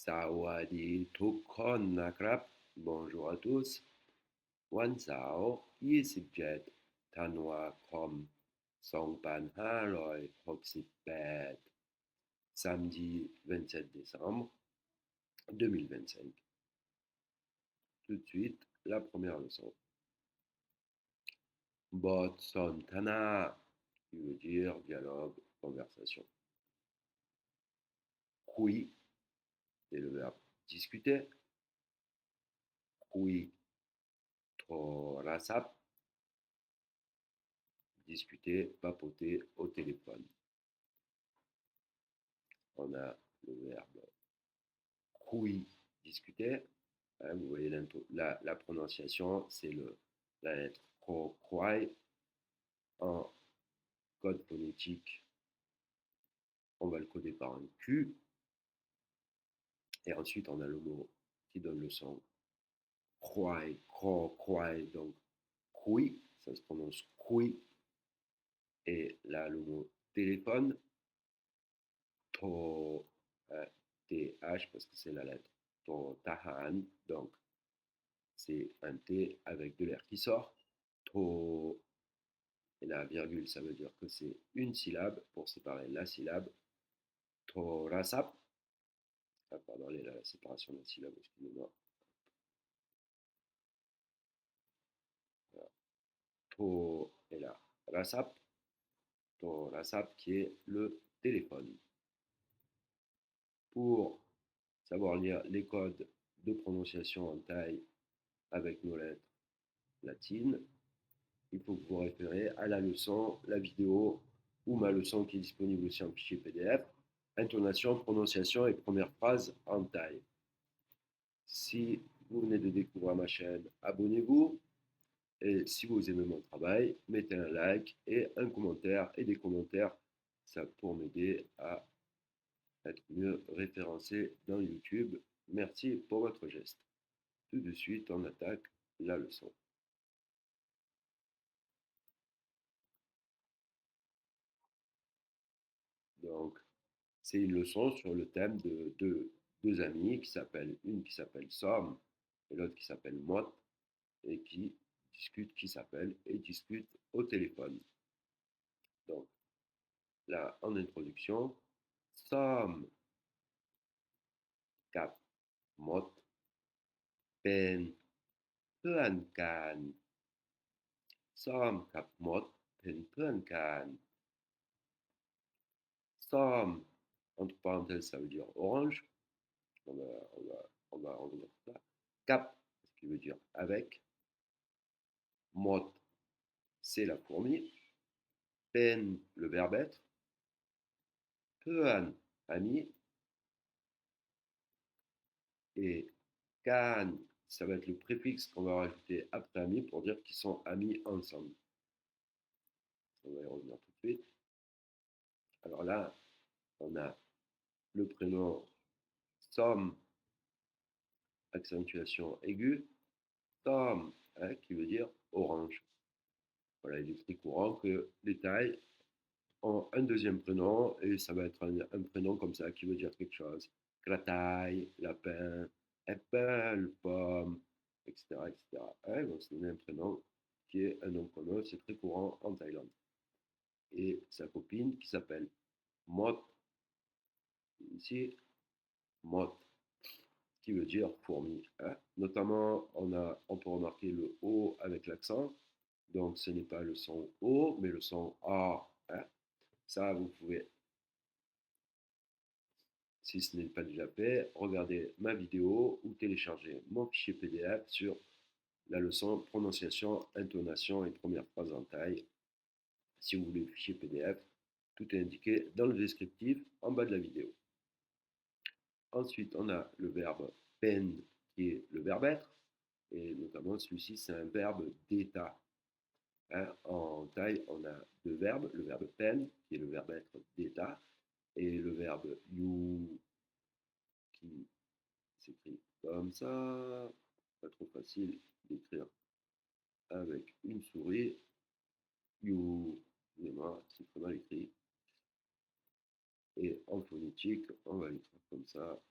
Sawadi Tukon Nakrab, bonjour à tous. Wan Sao, Yisibjet, Tanwa Kom, Songpan Haloi, Hoxipet, samedi 27 décembre 2025. Tout de suite, la première leçon. Bot Son Tana, qui veut dire dialogue, conversation. Kui, c'est le verbe discuter. Kui, Torasap, discuter, papoter au téléphone. On a le verbe kui, discuter. Hein, vous voyez la prononciation, c'est la lettre ko, kwai. En code phonétique, on va le coder par un Q. Et ensuite, on a le mot qui donne le son kwai, kro, kwai. Donc, kui, ça se prononce kui. Et là, le mot téléphone, to, TH, parce que c'est la lettre to, tahan. Donc, c'est un T avec de l'air qui sort. To, et la virgule, ça veut dire que c'est une syllabe pour séparer la syllabe. Torasap. Ah, pardon, la séparation de la syllabe, excusez-moi. Voilà. To et là, rasap. Torasap qui est le téléphone. Pour savoir lire les codes de prononciation en thaï avec nos lettres latines, il faut que vous référez à la leçon, la vidéo ou ma leçon qui est disponible aussi en fichier PDF. Intonation, prononciation et première phrase en thaï. Si vous venez de découvrir ma chaîne, abonnez-vous. Et si vous aimez mon travail, mettez un like et un commentaire et des commentaires. Ça pour m'aider à être mieux référencé dans YouTube. Merci pour votre geste. Tout de suite, on attaque la leçon. Donc, c'est une leçon sur le thème de deux amis qui s'appellent, une qui s'appelle Som et l'autre qui s'appelle Mot et qui discutent, qui s'appellent et discutent au téléphone. Donc, là, en introduction, Som, Cap, Mot, Pen, เพื่อนกันซ่อมกับมดเป็นเพื่อนกันซ่อม entre parenthèses ça veut dire orange on va, on va, on va dire ça cap ce qui veut dire avec mot c'est la fourmi pen le verbe être เพื่อน ami et kan ça va être le préfixe qu'on va rajouter après ami pour dire qu'ils sont amis ensemble on va y revenir tout de suite alors là on a le prénom Som accentuation aiguë, Tom, hein, qui veut dire orange. Voilà, il est très courant que les Thaïs ont un deuxième prénom et ça va être un prénom comme ça qui veut dire quelque chose. Grataille, lapin, apple, pomme, etc. etc. Hein, donc c'est un prénom qui est un nom commun, c'est très courant en Thaïlande. Et sa copine qui s'appelle Mot, ici, Mot, qui veut dire fourmi. Hein. Notamment, on peut remarquer le O avec l'accent. Donc, ce n'est pas le son O, mais le son A. Hein. Ça, vous pouvez, si ce n'est pas déjà fait, regarder ma vidéo ou télécharger mon fichier PDF sur la leçon prononciation, intonation et première phrase en thaï. Si vous voulez le fichier PDF, tout est indiqué dans le descriptif en bas de la vidéo. Ensuite, on a le verbe pen qui est le verbe être. Et notamment, celui-ci, c'est un verbe d'état. Hein, en thaï, on a deux verbes, le verbe pen, qui est le verbe être d'état, et le verbe you, qui s'écrit comme ça. Pas trop facile d'écrire avec une souris. You, excusez-moi, c'est très mal écrit. Et en phonétique, on va l'écrire comme ça.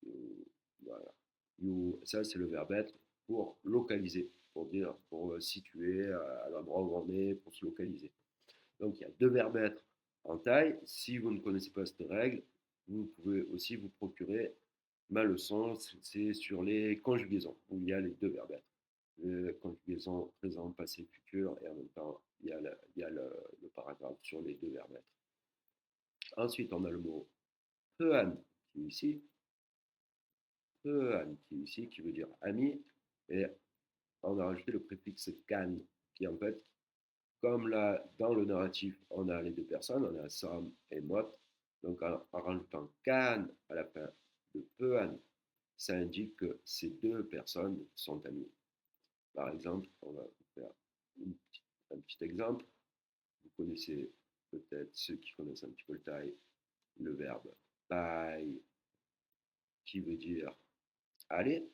You, voilà. You, ça, c'est le verbe être pour localiser, pour dire, pour situer à l'endroit où on est, pour se localiser. Donc, il y a deux verbes être en taille. Si vous ne connaissez pas cette règle, vous pouvez aussi vous procurer ma leçon. C'est sur les conjugaisons, où il y a les deux verbes être. Conjugaison présent, passé, futur, et en même temps, il y a le paragraphe sur les deux verbes être. Ensuite, on a le mot Pean, qui est ici. Pean, qui est ici, qui veut dire ami. Et on a rajouté le préfixe can, qui en fait, comme là, dans le narratif, on a les deux personnes, on a Sam et Mott. Donc en rajoutant can à la fin de Pean, ça indique que ces deux personnes sont amies. Par exemple, on va faire un petit exemple. Vous connaissez peut-être, ceux qui connaissent un petit peu le thaï, le verbe pai, qui veut dire aller.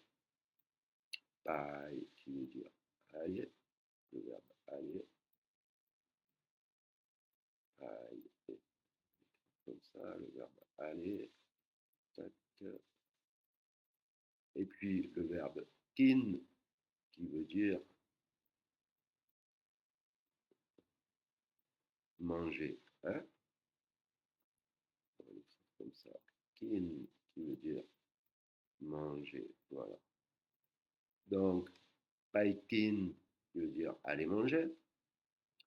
Pai, qui veut dire aller. Le verbe aller. Pai, comme ça, le verbe aller. Tac. Et puis le verbe kin, qui veut dire manger. Hein? On va l'écrire comme ça. Kin, qui veut dire manger. Voilà. Donc, paikin, qui veut dire aller manger.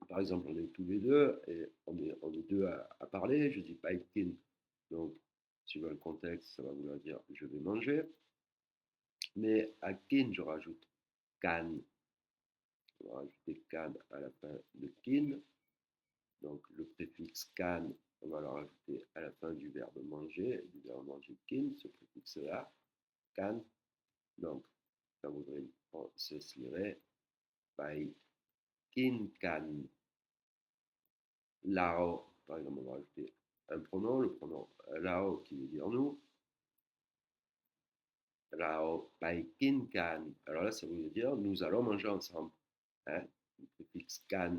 Par exemple, on est tous les deux et on est deux à parler. Je dis paikin. Donc, suivant le contexte, ça va vouloir dire je vais manger. Mais à kin, je rajoute can. On va rajouter can à la fin de kin. Donc, le préfixe can, on va le rajouter à la fin du verbe manger, du verbe manger kin, ce préfixe-là, can. Donc, ça voudrait, ce serait by kin can lao. Par exemple, on va rajouter un pronom, le pronom lao qui veut dire nous. Lao by kin can. Alors là, ça veut dire nous allons manger ensemble. Hein? Le préfixe can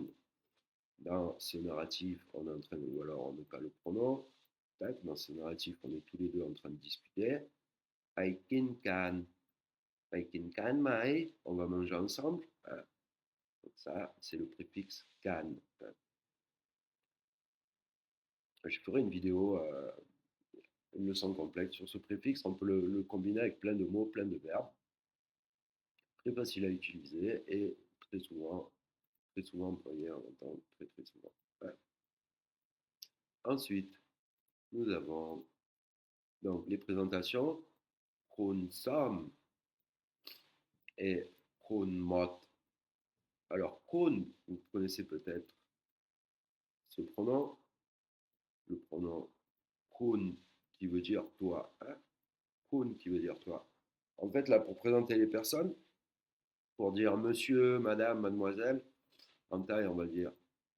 dans ce narratif, on est en train de, ou alors on met pas le pronom. Dans ce narratif, on est tous les deux en train de discuter. Aikin can. Aikin can mai. On va manger ensemble. Hein. Donc ça, c'est le préfixe can. Hein. Je ferai une vidéo, une leçon complète sur ce préfixe. On peut le combiner avec plein de mots, plein de verbes. Très facile à utiliser et très souvent employé, on entend très très souvent. Ouais. Ensuite, nous avons donc les présentations. Kun sam et kun mot. Alors, kun, vous connaissez peut-être ce pronom, le pronom kun qui veut dire toi. Hein? Kun qui veut dire toi. En fait, là, pour présenter les personnes, pour dire monsieur, madame, mademoiselle, en taille, on va dire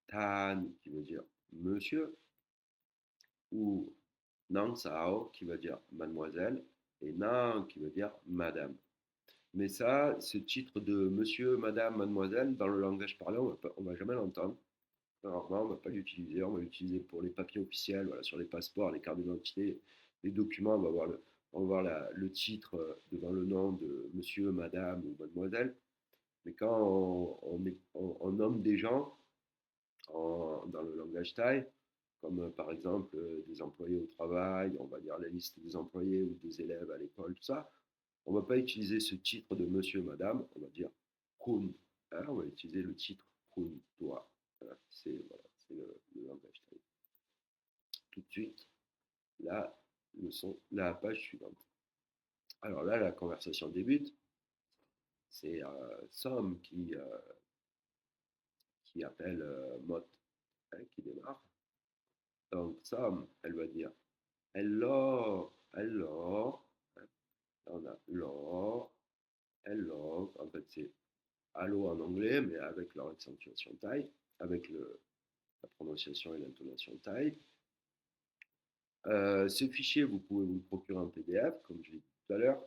tan qui veut dire monsieur, ou nang sao qui veut dire mademoiselle, et nang qui veut dire madame. Mais ça, ce titre de monsieur, madame, mademoiselle, dans le langage parlé, on ne va jamais l'entendre. Rarement, on ne va pas l'utiliser. On va l'utiliser pour les papiers officiels, voilà, sur les passeports, les cartes d'identité, les documents. On va voir le titre devant le nom de monsieur, madame ou mademoiselle. Mais quand on nomme des gens dans le langage thaï, comme par exemple des employés au travail, on va dire la liste des employés ou des élèves à l'école, tout ça, on ne va pas utiliser ce titre de monsieur, madame, on va dire kun. Hein, on va utiliser le titre kun, toi. Voilà, c'est le langage thaï. Tout de suite, la leçon, la page suivante. Alors là, la conversation débute. C'est Sam qui appelle Mott, hein, qui démarre. Donc Sam, elle va dire hello, hello. Hein, là, on a hello, hello. En fait, c'est allô en anglais, mais avec leur accentuation thaï, avec la prononciation et l'intonation thaï. Ce fichier, vous pouvez vous le procurer en PDF, comme je l'ai dit tout à l'heure.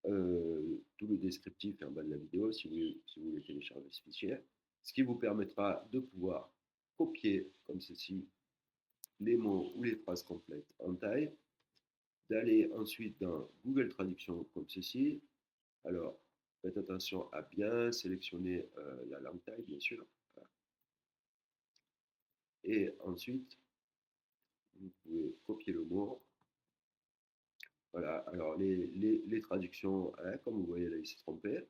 Tout le descriptif est en bas de la vidéo si vous voulez télécharger ce fichier. Ce qui vous permettra de pouvoir copier, comme ceci, les mots ou les phrases complètes en taille d'aller ensuite dans Google Traduction comme ceci. Alors, faites attention à bien sélectionner la langue thaï, bien sûr. Et ensuite, vous pouvez copier le mot. Voilà, alors les traductions, hein, comme vous voyez là, il s'est trompé.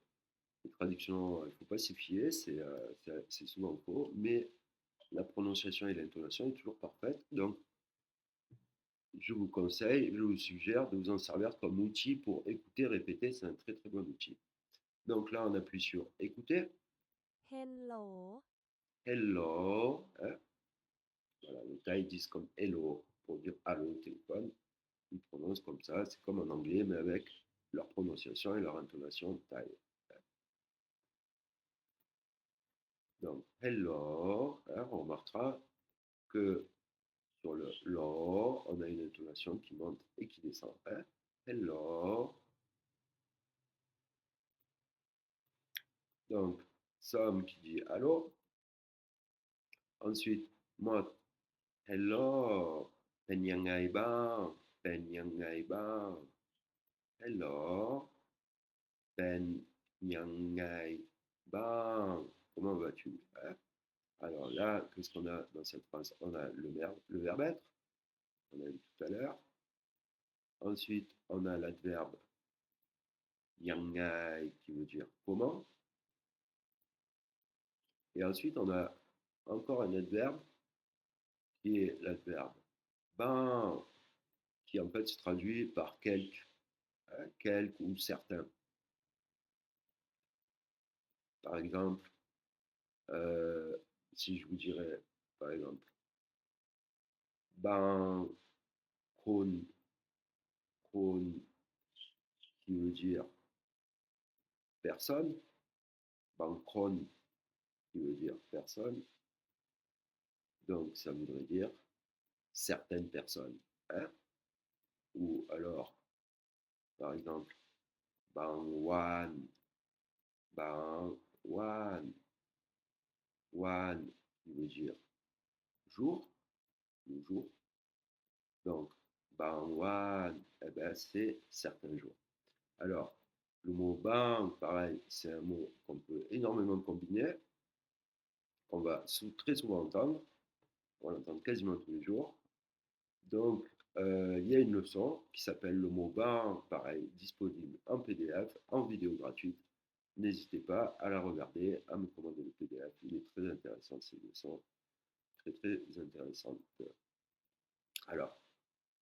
Les traductions, il ne faut pas s'y fier, c'est souvent faux, mais la prononciation et l'intonation est toujours parfaite. Donc, je vous conseille, je vous suggère de vous en servir comme outil pour écouter, répéter. C'est un très très bon outil. Donc là, on appuie sur écouter. Hello. Hello. Hein. Voilà, les Thaïs disent comme hello pour dire allô au téléphone. Ils prononcent comme ça. C'est comme en anglais, mais avec leur prononciation et leur intonation thaï. Donc, hello. Hein, on remarquera que sur le lo, on a une intonation qui monte et qui descend. Hein. Hello. Donc, Sam qui dit allô. Ensuite, moi, hello. Pen yang ngai bang. Pen yang ngai bang. Hello. Pen yang ngai bang. Comment vas-tu? Hein. Alors là, qu'est-ce qu'on a dans cette phrase? On a le verbe être, on a vu tout à l'heure. Ensuite, on a l'adverbe yang ngai qui veut dire comment. Et ensuite, on a encore un adverbe qui est l'adverbe ben, qui en fait se traduit par quelque, hein, quelque ou certains. Par exemple, euh, si je vous dirais, par exemple, ben, kon, kon, qui veut dire personne, ben, kron, qui veut dire personne, donc ça voudrait dire certaines personnes. Hein. Ou alors, par exemple, ben, wan, ben, wan, wan, qui veut dire jour, le jour. Donc, Bangwan, eh ben, c'est certains jours. Alors, le mot bang, pareil, c'est un mot qu'on peut énormément combiner, qu'on va très souvent entendre, on l'entend quasiment tous les jours. Donc, il y a une leçon qui s'appelle le mot bang, pareil, disponible en PDF, en vidéo gratuite. N'hésitez pas à la regarder, à me commander le PDF. Il est très intéressant, ces leçons, très très intéressantes. Alors,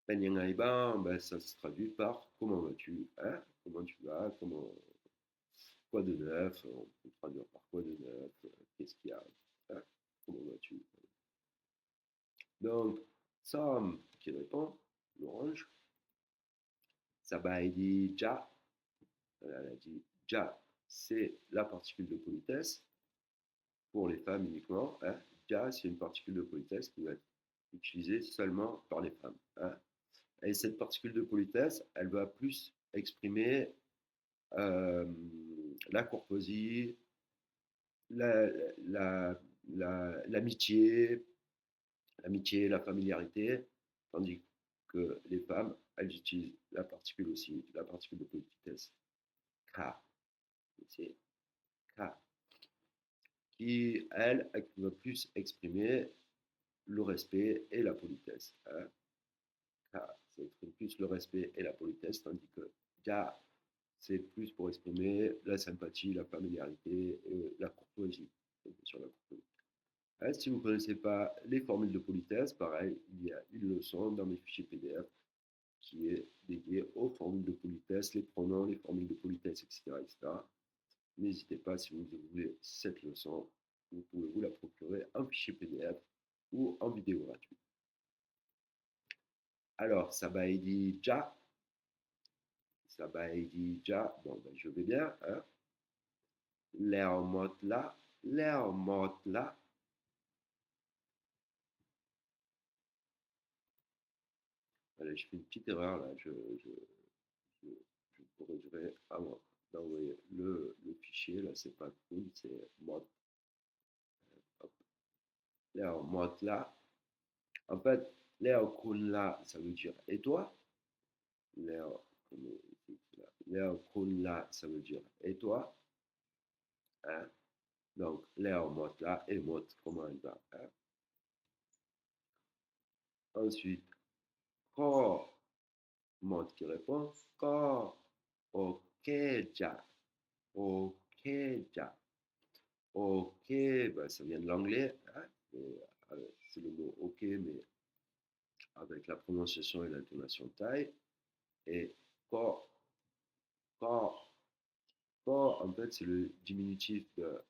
Penyangaïba, ben, ça se traduit par comment vas-tu, hein? Comment tu vas, quoi de neuf, on peut traduire par quoi de neuf, qu'est-ce qu'il y a, hein? Comment vas-tu? Donc, Sam qui répond, l'orange, Sabaïdi Ja, elle a dit Ja, c'est la particule de politesse pour les femmes uniquement, hein? Ja, c'est une particule de politesse qui va être utilisée seulement par les femmes, hein? Et cette particule de politesse, elle va plus exprimer euh, la courtoisie, la- la- l'amitié, l'amitié, la familiarité, tandis que les femmes, elles utilisent la particule aussi, la particule de politesse, K, c'est K, qui, elle va plus exprimer le respect et la politesse. Hein. K, ça exprime plus le respect et la politesse, tandis que Ja, c'est plus pour exprimer la sympathie, la familiarité et la courtoisie. Sur la courtoisie. Hein, si vous ne connaissez pas les formules de politesse, pareil, il y a une leçon dans mes fichiers PDF qui est dédiée aux formules de politesse, les pronoms, les formules de politesse, etc. etc. N'hésitez pas, si vous voulez cette leçon, vous pouvez vous la procurer en fichier PDF ou en vidéo gratuite. Alors, Sabaïdi Ja, Sabaïdi Ja, bon, ben, je vais bien, hein. L'air mot là. Allez, je fais une petite erreur là, je, je corrigerai avant d'envoyer le fichier. Là, c'est pas cool, c'est mot. Hop. L'air mot là. En fait, l'air cool là, ça veut dire et toi? Léo, Léo Kun là, ça veut dire et toi, hein? Donc, Léo Mot là et Mot, comment elle va, hein? Ensuite, Ko, Mot qui répond, Ko, ok, ja, ok, ja. Ok, ben, ça vient de l'anglais, hein? C'est le mot ok, mais avec la prononciation et l'intonation thaï. Et Ko, Ko, Ko, en fait, c'est le diminutif de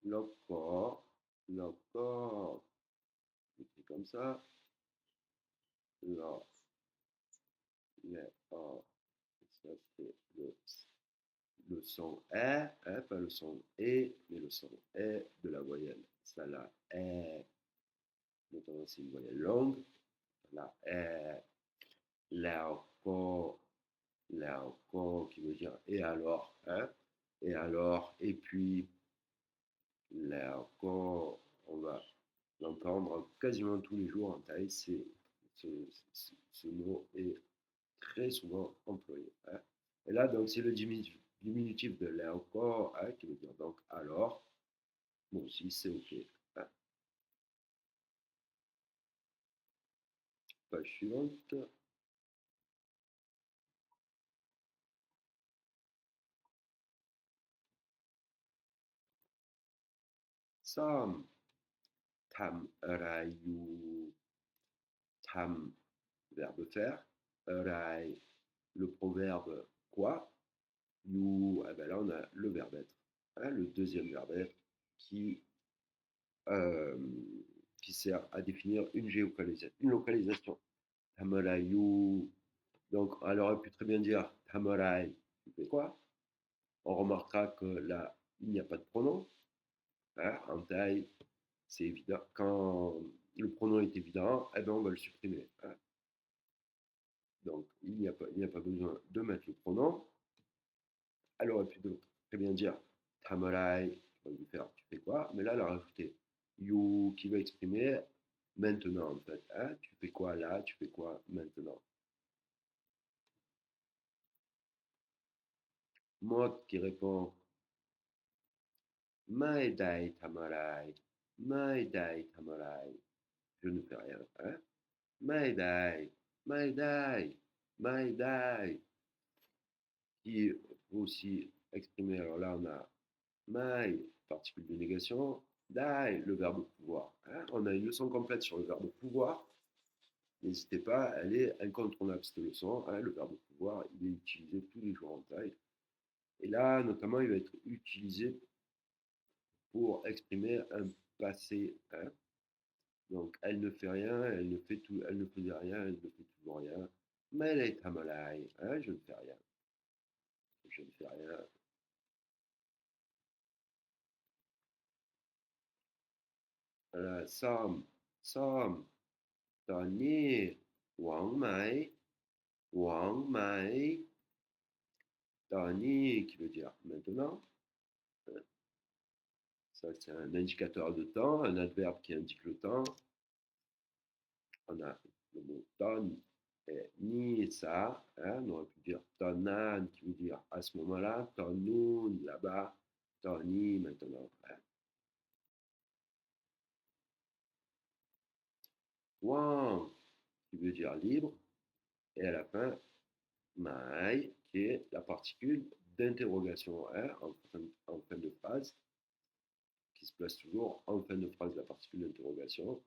Loko, Loko, écrit comme ça, Lo, Le, O, ça c'est le son est, hein, pas le son est, mais le son est de la voyelle. Ça là est, notamment c'est une voyelle longue, la est, Laoko, Laoko qui veut dire et alors, hein, et alors, et puis Laoko, on va l'entendre quasiment tous les jours en thaï, ce, ce mot est très souvent employé, hein. Et là, donc, c'est le diminutif de Laoko, hein, qui veut dire donc alors, bon, si c'est OK, hein. Page suivante. Sam, tam, rayu, tam, verbe faire, rai, le proverbe quoi, you, eh ben là on a le verbe être, hein, le deuxième verbe être qui, euh, qui sert à définir une localisation. Tamarayu, donc elle aurait pu très bien dire Tamarai, tu fais quoi? On remarquera que là, il n'y a pas de pronom, hein, en taille, c'est évident. Quand le pronom est évident, eh ben on va le supprimer, hein. Donc il n'y a pas besoin de mettre le pronom. Elle aurait pu donc très bien dire Tamarai, tu vas lui faire tu fais quoi? Mais là, elle a rajouté you qui va exprimer maintenant en fait, hein. Tu fais quoi là? Tu fais quoi maintenant? Mode qui répond Maedai Tamarai, Maedai Tamarai, je ne fais rien, hein. Maedai, Maedai, Maedai, qui peut aussi exprimer, alors là on a Mai, particule de négation, Dai, le verbe pouvoir, hein. On a une leçon complète sur le verbe pouvoir, n'hésitez pas, elle est incontournable cette leçon, hein. Le verbe pouvoir, il est utilisé tous les jours en taille, et là notamment il va être utilisé pour exprimer un passé, hein. Donc, elle ne fait rien, elle ne faisait rien, elle ne fait toujours rien. Mais elle est tamalai, hein, je ne fais rien, je ne fais rien. Voilà, Som, Tony, Wang Mai, Tony, qui veut dire maintenant. Ça, c'est un indicateur de temps, un adverbe qui indique le temps. On a le mot ton et ni ça, hein, on aurait pu dire tonan qui veut dire à ce moment-là, tonun là-bas, toni maintenant, hein. Wang qui veut dire libre, et à la fin, mai qui est la particule d'interrogation, hein, en fin de phrase, qui se place toujours en fin de phrase la particule d'interrogation.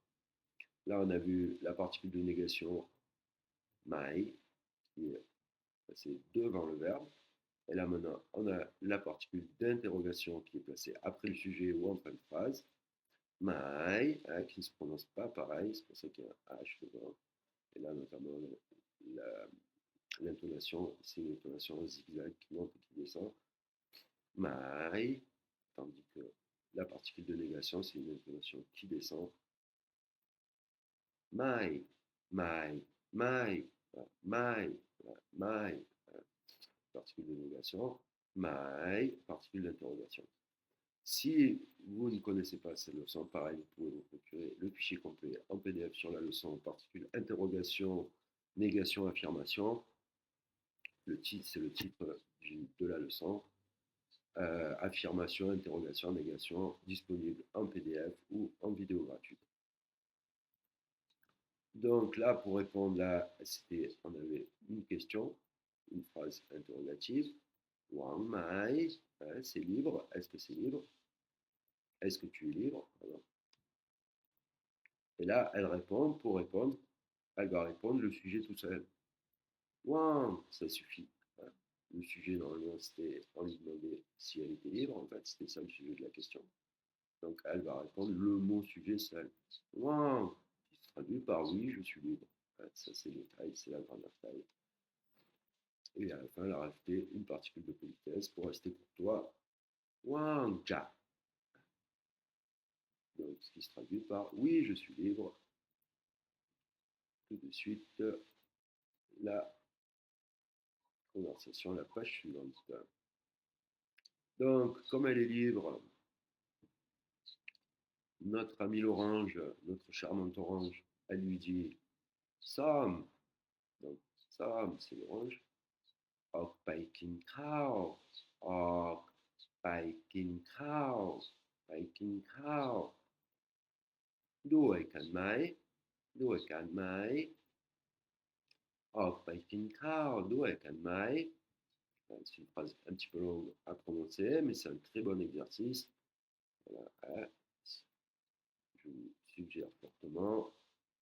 Là, on a vu la particule de négation mai qui est passée devant le verbe. Et là maintenant, on a la particule d'interrogation qui est placée après le sujet ou en fin de phrase. Mai, hein, qui ne se prononce pas pareil, c'est pour ça qu'il y a un H devant. Et là, notamment, l'intonation, c'est une intonation zigzag qui monte et qui descend. Mai, tandis que la particule de négation, c'est une intonation qui descend. Mai, mai, mai, mai, mai, particule de négation. Mai, particule d'interrogation. Si vous ne connaissez pas cette leçon, pareil, vous pouvez vous procurer le fichier complet en PDF sur la leçon particules interrogation, négation, affirmation. Le titre, c'est le titre de la leçon. Affirmation, interrogation, négation, disponible en PDF ou en vidéo gratuite. Donc là, pour répondre là, on avait une question, une phrase interrogative. Wang Mai, c'est libre. Est-ce que c'est libre? Est-ce que tu es libre? Alors, et là, elle répond, pour répondre, elle va répondre le sujet tout seul. Wang, ça suffit. Le sujet, normalement, c'était, on lui demandait si elle était libre, en fait, c'était ça le sujet de la question. Donc, elle va répondre le mot sujet seul. Wang, qui se traduit par oui, je suis libre. Ça, c'est le taille, c'est la grammaire taille. Et à la fin, elle a rajouté une particule de politesse pour rester pour toi. Wang, ja. Donc, ce qui se traduit par oui, je suis libre. Tout de suite, la conversation, la page suivante. Donc, comme elle est libre, notre ami l'orange, notre charmante orange, elle lui dit Sam. Donc, Sam, c'est l'orange. Ok, Peking cow. Ok, Peking cow. Peking cow. ด้วยกันไหมด้วยกันไหมออกไปกินข้าวด้วยกันไหม C'est une phrase un petit peu longue à prononcer, mais c'est un très bon exercice. Voilà, je vous suggère fortement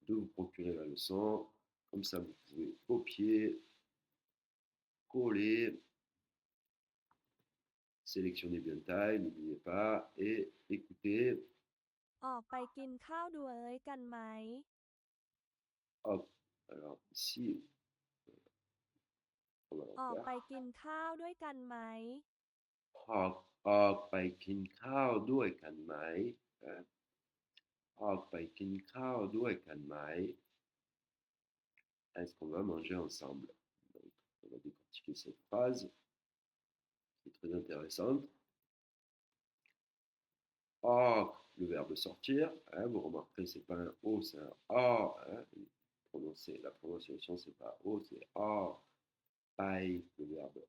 de vous procurer la leçon. Comme ça, vous pouvez copier, coller, sélectionner bien taille, n'oubliez pas, et écoutez. ออกไปกินข้าวด้วยกันไหม Hop, alors ici, on va ออก refaire. ไปกินข้าวด้วยกันไหม ออกไปกินข้าวด้วยกันไหมออกไปกินข้าวด้วยกันไหม Est-ce qu'on va manger ensemble? Donc, on va décortiquer cette phrase, qui est très intéressante. Or, le verbe sortir, vous remarquerez, c'est pas un O, c'est un A. La prononciation, c'est pas O, c'est A. Pai, le verbe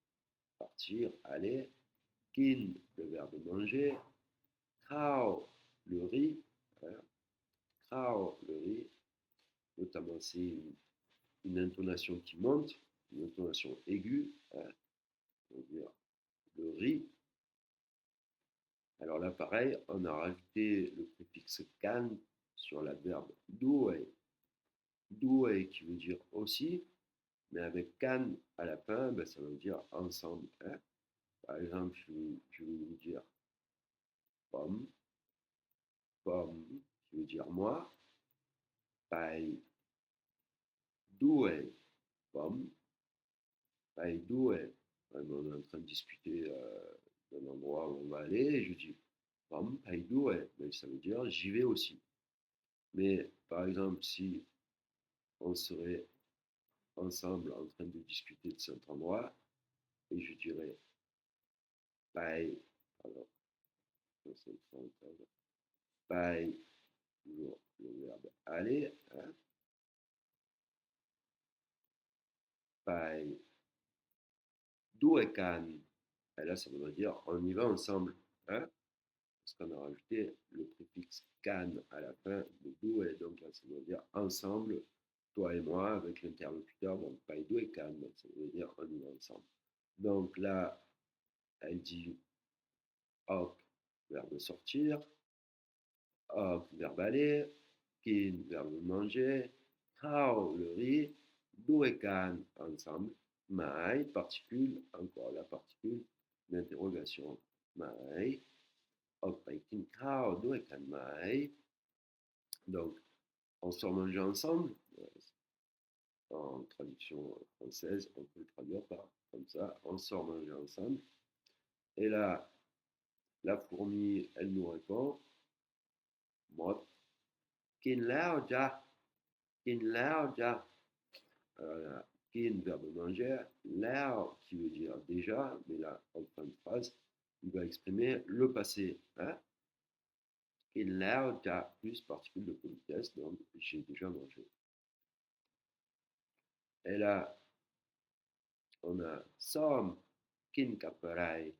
partir, aller. Kin, le verbe manger. Kao, le riz. Kao, le riz. Notamment, c'est une intonation qui monte, une intonation aiguë. On va dire le riz. Alors là, pareil, on a rajouté le préfixe kan sur l'adverbe doué. Doué qui veut dire aussi, mais avec kan à la fin, ben, ça veut dire ensemble. Par exemple, je vais vous dire pomme, pomme qui veut dire moi, pai doué, pomme, pai doué. On est en train de discuter d'un endroit où on va aller, et je dis pomme, pai doué, mais ça veut dire j'y vais aussi. Mais par exemple, si on serait ensemble en train de discuter de cet endroit, et je dirais bye, alors, bye, toujours le verbe aller, bye, duekan, et là ça voudrait dire on y va ensemble, parce qu'on a rajouté le préfixe kan à la fin de due, donc là ça veut dire ensemble, toi et moi, avec l'interlocuteur, donc bye duekan, ça veut dire on y va ensemble. Donc là, elle dit hop, verbe sortir, hop, verbe aller, kin, verbe manger, kao, le riz, duekan, ensemble, mai, particule, encore la particule d'interrogation, mai, hop, kin, kao, duekan, mai. Donc, on sort manger ensemble. En traduction française, on peut le traduire par comme ça, on sort manger ensemble. Et là, la fourmi, elle nous répond, mot, kin lao ja, kin lao ja. Kin, verbe manger, lao qui veut dire déjà, mais là, en fin de phrase, il va exprimer le passé. Kin lao ja, plus particule de politesse, donc j'ai déjà mangé. Et là, on a som, kin kaperai.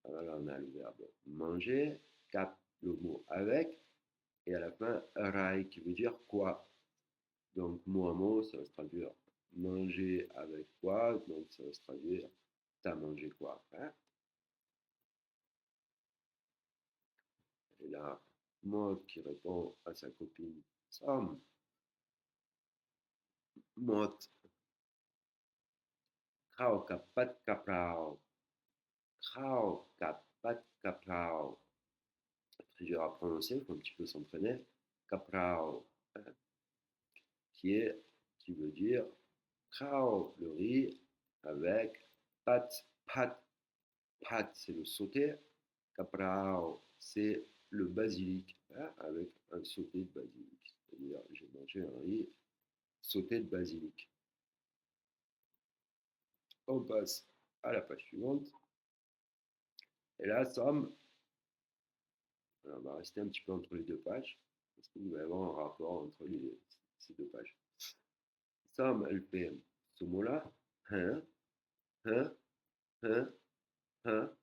Alors là, on a le verbe manger, cap, le mot avec, et à la fin, rai, qui veut dire quoi. Donc, mot à mot, ça va se traduire manger avec quoi, donc ça va se traduire t'as mangé quoi. Hein. Et là, Maud qui répond à sa copine Sam, Maud, krau kapat kaprao, krau kapat kaprao. Très dur à prononcer, il faut un petit peu s'entraîner. Kaprao, hein, qui veut dire krau, le riz, avec pat, pat, pat, c'est le sauté. Caprao, c'est le basilic, hein, avec un sauté de basilic. C'est-à-dire, j'ai mangé un riz sauté de basilic. On passe à la page suivante. Et là, Sam, on va rester un petit peu entre les deux pages, parce qu'il va y avoir un rapport entre ces deux pages. Sam, elle fait ce mot-là, hein, hein, hein, hein.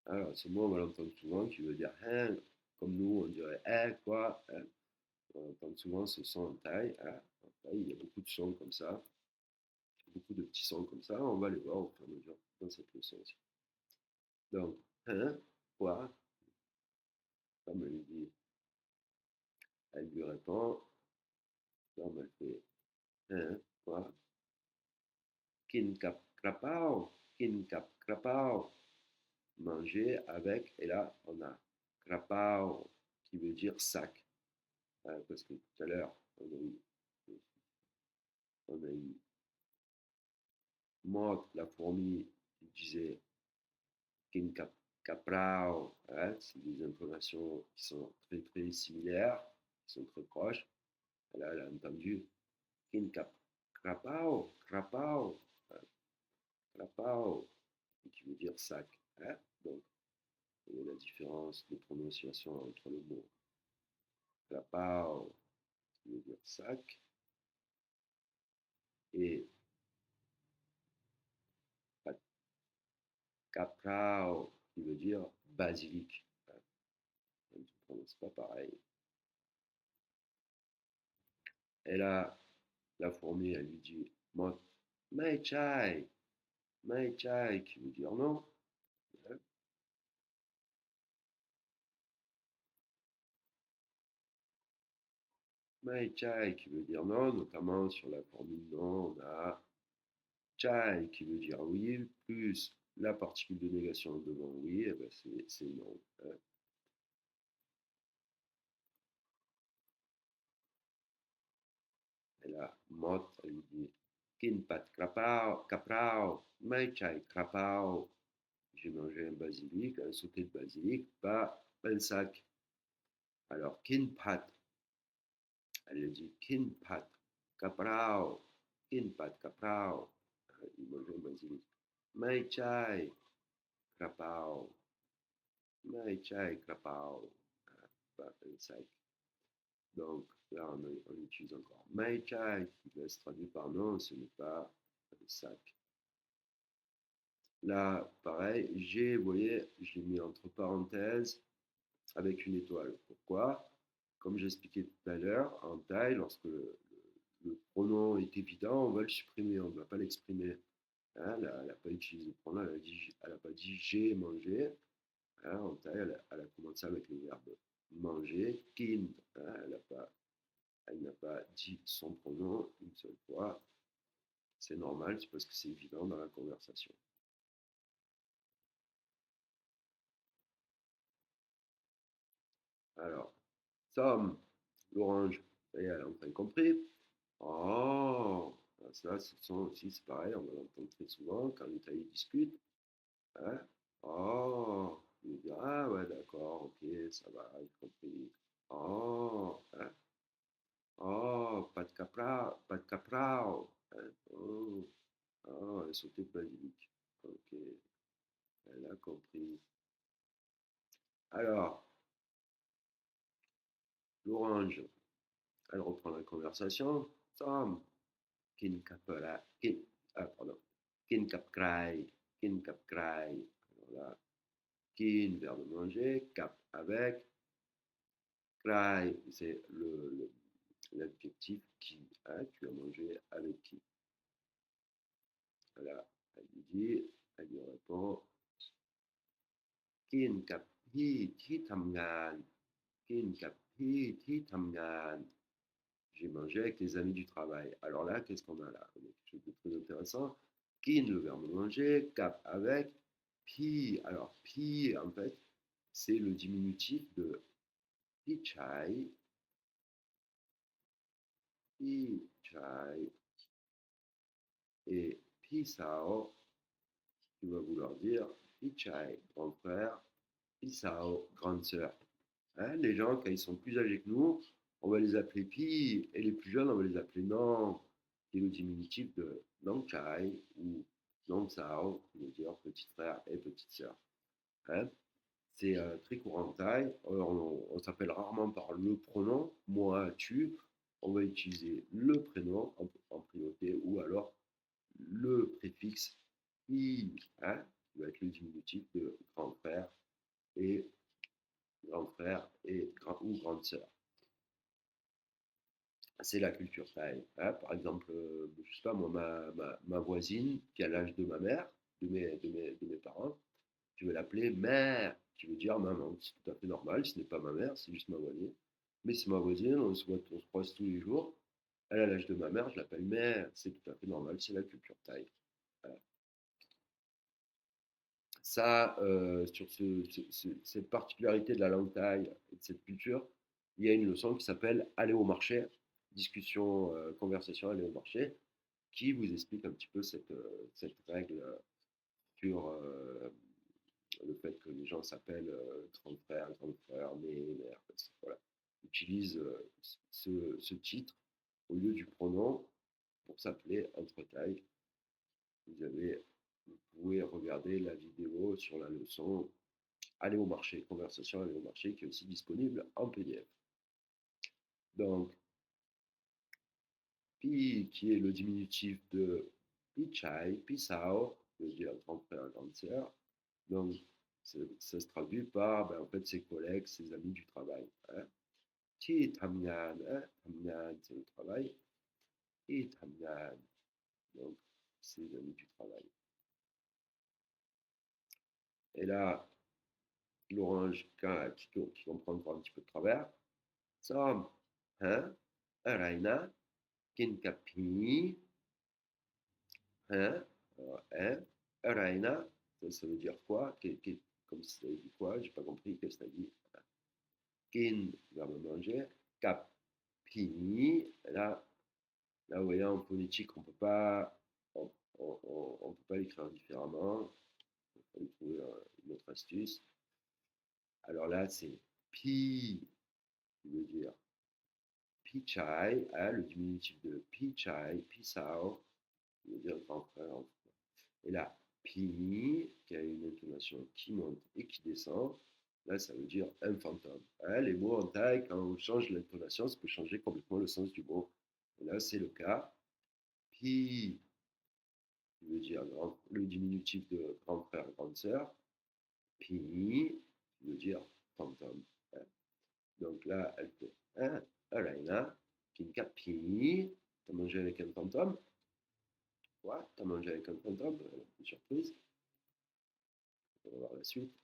Alors, ce mot, on va l'entendre souvent, qui veut dire hein, comme nous, on dirait hein, quoi, hein. On entend souvent ce son en taille. Hein. En taille, il y a beaucoup de sons comme ça, beaucoup de petits sons comme ça. On va les voir au fur et à mesure dans cette leçon aussi. Donc, hein, quoi, comme elle dit, elle lui répond, comme elle fait, hein, quoi, kin cap krapao, kin cap krapao, manger avec, et là, on a krapao qui veut dire sac. Hein, parce que tout à l'heure, on a eu Maud, la fourmi, qui disait kin cap caprao, hein, c'est des intonations qui sont très très similaires, qui sont très proches. Là, elle a entendu kin cap crapao, crapao, hein, crapao, qui veut dire sac. Hein. Donc, il y a la différence de prononciation entre le mot crapao, qui veut dire sac, et caprao, qui veut dire basilic. Hein. On ne prononce pas pareil. Et là, la fourmi, elle lui dit mai chai, qui veut dire non. Hein. Mai chai qui veut dire non, notamment sur la formule non, on a chai qui veut dire oui, plus la particule de négation devant oui, et ben c'est non. Hein. Et là, Mot, elle lui dit kin pat krapao, caprao, mai chai krapao. J'ai mangé un basilic, un sauté de basilic, pas un sac. Alors, kin pat, elle dit kin pat caprao, kin pat caprao. Il mangeait un basilic. Mai chai krapao, mai chai krapao. Pas un sac. Donc là, on utilise encore mai chai qui va se traduire par non, ce n'est pas un sac. Là, pareil, vous voyez, j'ai mis entre parenthèses avec une étoile. Pourquoi? Comme j'expliquais tout à l'heure, en taille, lorsque le pronom est évident, on va le supprimer, on ne va pas l'exprimer. Hein, elle n'a pas utilisé le pronom, elle n'a pas dit j'ai mangé. Hein, en taille, elle a commencé avec le verbe manger, kin. Hein, elle n'a pas dit son pronom une seule fois. C'est normal, c'est parce que c'est évident dans la conversation. Alors, Tom, l'orange, ça y est, elle a enfin compris. Oh, ça, ce sont aussi, c'est pareil, on va l'entendre très souvent quand les tailles discutent. Hein. Oh, il me dit, ah ouais, d'accord, ok, ça va, j'ai compris. Oh, hein. Oh, pas de caprao. Hein. Oh, oh, elle sautait de basilic. Ok, elle a compris. Alors, l'orange, elle reprend la conversation. Tom, kin capera, kin, ah, pardon, kin Grai, kin cap grai. Alors là, kin, verbe manger, cap avec, grai, c'est l'adjectif qui, hein, tu as mangé avec qui. Voilà, elle lui répond, kin cap hi ti tam gan, kin cap hi ti tam gan. J'ai mangé avec les amis du travail. Alors là, qu'est-ce qu'on a là? On a quelque chose de très intéressant. Kin, le verbe manger, cap avec, pi. Alors, pi, en fait, c'est le diminutif de pichai, pichai et pisao, qui va vouloir dire pichai, grand frère, pisao, grande sœur. Hein, les gens, quand ils sont plus âgés que nous, on va les appeler pi, et les plus jeunes, on va les appeler non, qui est le diminutif de nongchai ou nongsao, qui veut dire petit frère et petite sœur. Hein. C'est très courant en taille. On s'appelle rarement par le pronom, moi, tu. On va utiliser le prénom en priorité ou alors le préfixe i, hein, qui va être le diminutif de et grand frère et ou grande sœur. C'est la culture thaï. Hein. Par exemple, je sais pas moi, ma voisine qui a l'âge de ma mère, de mes parents, je vais l'appeler mère, qui veut dire maman. C'est tout à fait normal, ce n'est pas ma mère, c'est juste ma voisine. Mais c'est ma voisine, on se croise tous les jours. Elle a l'âge de ma mère, je l'appelle mère, c'est tout à fait normal, c'est la culture thaï. Voilà. Ça, sur cette particularité de la langue thaï et de cette culture, il y a une leçon qui s'appelle Aller au marché, discussion, conversation, aller au marché, qui vous explique un petit peu cette règle sur le fait que les gens s'appellent grand frère, mère, voilà. Utilise ce titre au lieu du pronom pour s'appeler entre tailles. Vous pouvez regarder la vidéo sur la leçon Aller au marché, conversation aller au marché, qui est aussi disponible en PDF. Donc, pi, qui est le diminutif de pichai, pisao, veut dire grand frère, grande sœur. Donc, ça se traduit par, en fait, ses collègues, ses amis du travail. Hein. Ti tamyan, hein, tamyan, c'est le travail. Et tamyan, donc, ses amis du travail. Et là, l'orange qui comprend encore un petit peu de travers. Som, hein, araina, kinkapi, hein, hein, araina, ça veut dire quoi? Comme ça dit quoi? J'ai pas compris qu'est-ce que ça dit. Kin, verbe manger, kap, pini, là, vous voyez, en phonétique, on, peut pas l'écrire différemment. Il faut trouver une autre astuce. Alors là, c'est pi, qui veut dire pichai, hein, le diminutif de pichai, pisao, qui veut dire grand frère. Et là, pini, qui a une intonation qui monte et qui descend, là, ça veut dire un fantôme. Hein, les mots en taille, quand on change l'intonation, ça peut changer complètement le sens du mot. Et là, c'est le cas. Pi, qui veut dire le diminutif de grand frère, grande sœur. Pini, qui veut dire fantôme. Hein. Donc là, elle fait hein, Alaina, Pinka, Pini, t'as mangé avec un fantôme? Quoi? T'as mangé avec un fantôme? Une surprise. On va voir la suite.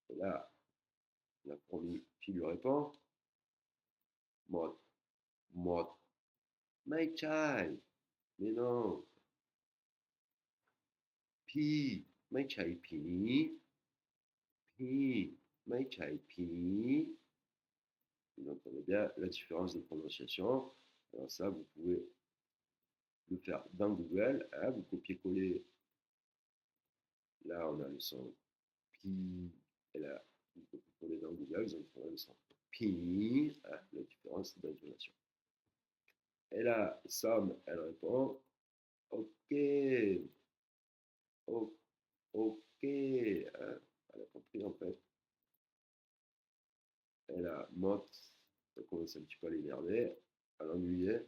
Et là, la première qui lui répond Mot, mot, my chai. Mais non, pi, my chai, pi, pi, my chai, pi. Vous entendez bien la différence de prononciation. Alors ça, vous pouvez le faire dans Google. Hein, vous copiez-coller. Là, on a le son pi. Et là, vous copiez-coller dans Google, vous entendrez le son pi. Hein, la différence d'intonation. Et là, Sam, elle répond OK, OK. Hein, elle a compris en fait. Et là, Mott, ça commence un petit peu à l'énerver, à l'ennuyer.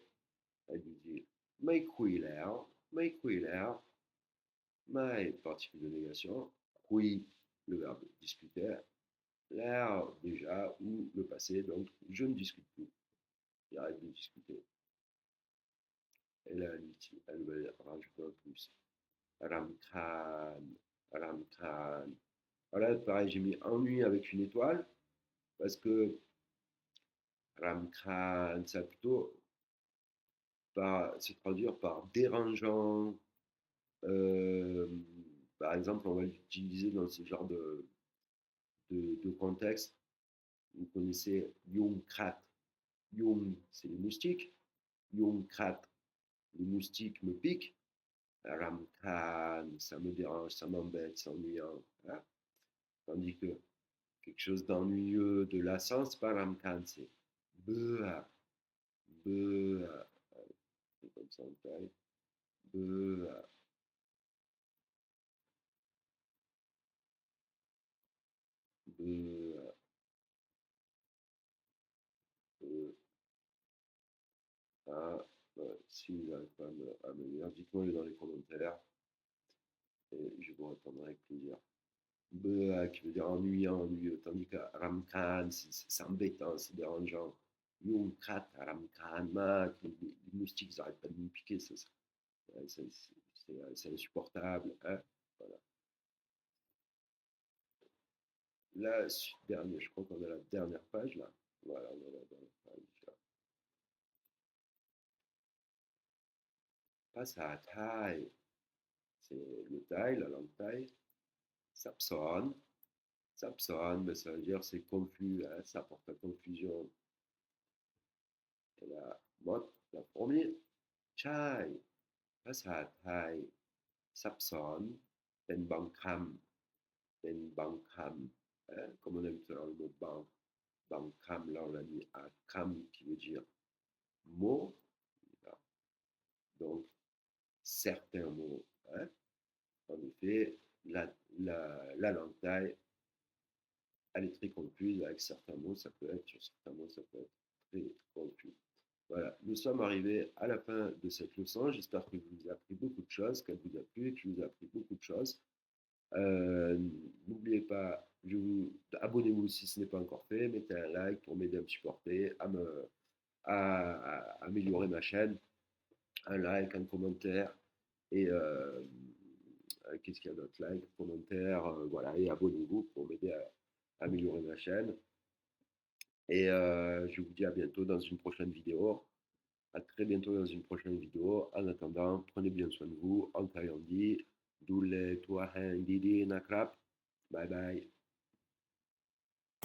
Elle lui dit Make Wheeler, Make Wheeler. mai, particule de négation, qui, le verbe discuter, l'air déjà ou le passé, donc je ne discute plus, j'arrête de discuter. Et là, elle va rajouter un plus. Ramkhan, Ramkhan. Voilà, pareil, j'ai mis ennui avec une étoile parce que Ramkhan, ça plutôt se traduire par dérangeant. Euh, Par exemple, on va l'utiliser dans ce genre de contexte. Vous connaissez Jungkrat. Jung, c'est les moustiques. Jungkrat, les moustiques me piquent. Ramkhan, ça me dérange, ça m'embête, c'est ennuyant. Hein. Tandis que quelque chose d'ennuyeux, de lassant, c'est pas Ramkhan, c'est Bea, Bea. C'est comme ça en taille. Bea, Bea, Bea. Ah, si vous n'arrivez pas à me lire, dites-moi dans les commentaires et je vous répondrai avec plaisir. Bea qui veut dire ennuyant, ennuyeux, tandis que Ramkhan, c'est embêtant, c'est dérangeant. Yumkrat, Ramkhan, Mak, les moustiques, ils n'arrêtent pas de me piquer, c'est insupportable. Hein, voilà. Là, dernier, je crois qu'on a la dernière page là. Voilà, on a la dernière page là. Passe à Thaï, c'est le Thaï, la langue Thaï. Sapson, Sapson, mais ça veut dire c'est confus, hein, ça porte à confusion. Et la mot, la première, Chai, passe à Thaï. Sapson, Ben Bankram, Ben Bankram, hein, comme on aime tout à l'heure le mot bank. Bankram, là on l'a mis à Kam qui veut dire mot. Donc, certains mots. Hein. En effet, la langue thaï, elle est très confuse. Avec certains mots, ça peut être, sur certains mots, ça peut être très confus. Voilà, nous sommes arrivés à la fin de cette leçon. J'espère que vous avez appris beaucoup de choses, qu'elle vous a plu et que je vous ai appris beaucoup de choses. Euh, N'oubliez pas, abonnez-vous si ce n'est pas encore fait, mettez un like pour m'aider à me supporter, à améliorer ma chaîne, un like, un commentaire et qu'est-ce qu'il y a d'autre? Like, commentaire, voilà, et abonnez-vous pour m'aider à améliorer ma chaîne. Et je vous dis à bientôt dans une prochaine vidéo. À très bientôt dans une prochaine vidéo. En attendant, prenez bien soin de vous. En Thaïlande, Doule Tuahen Didi Nakrap. Bye bye.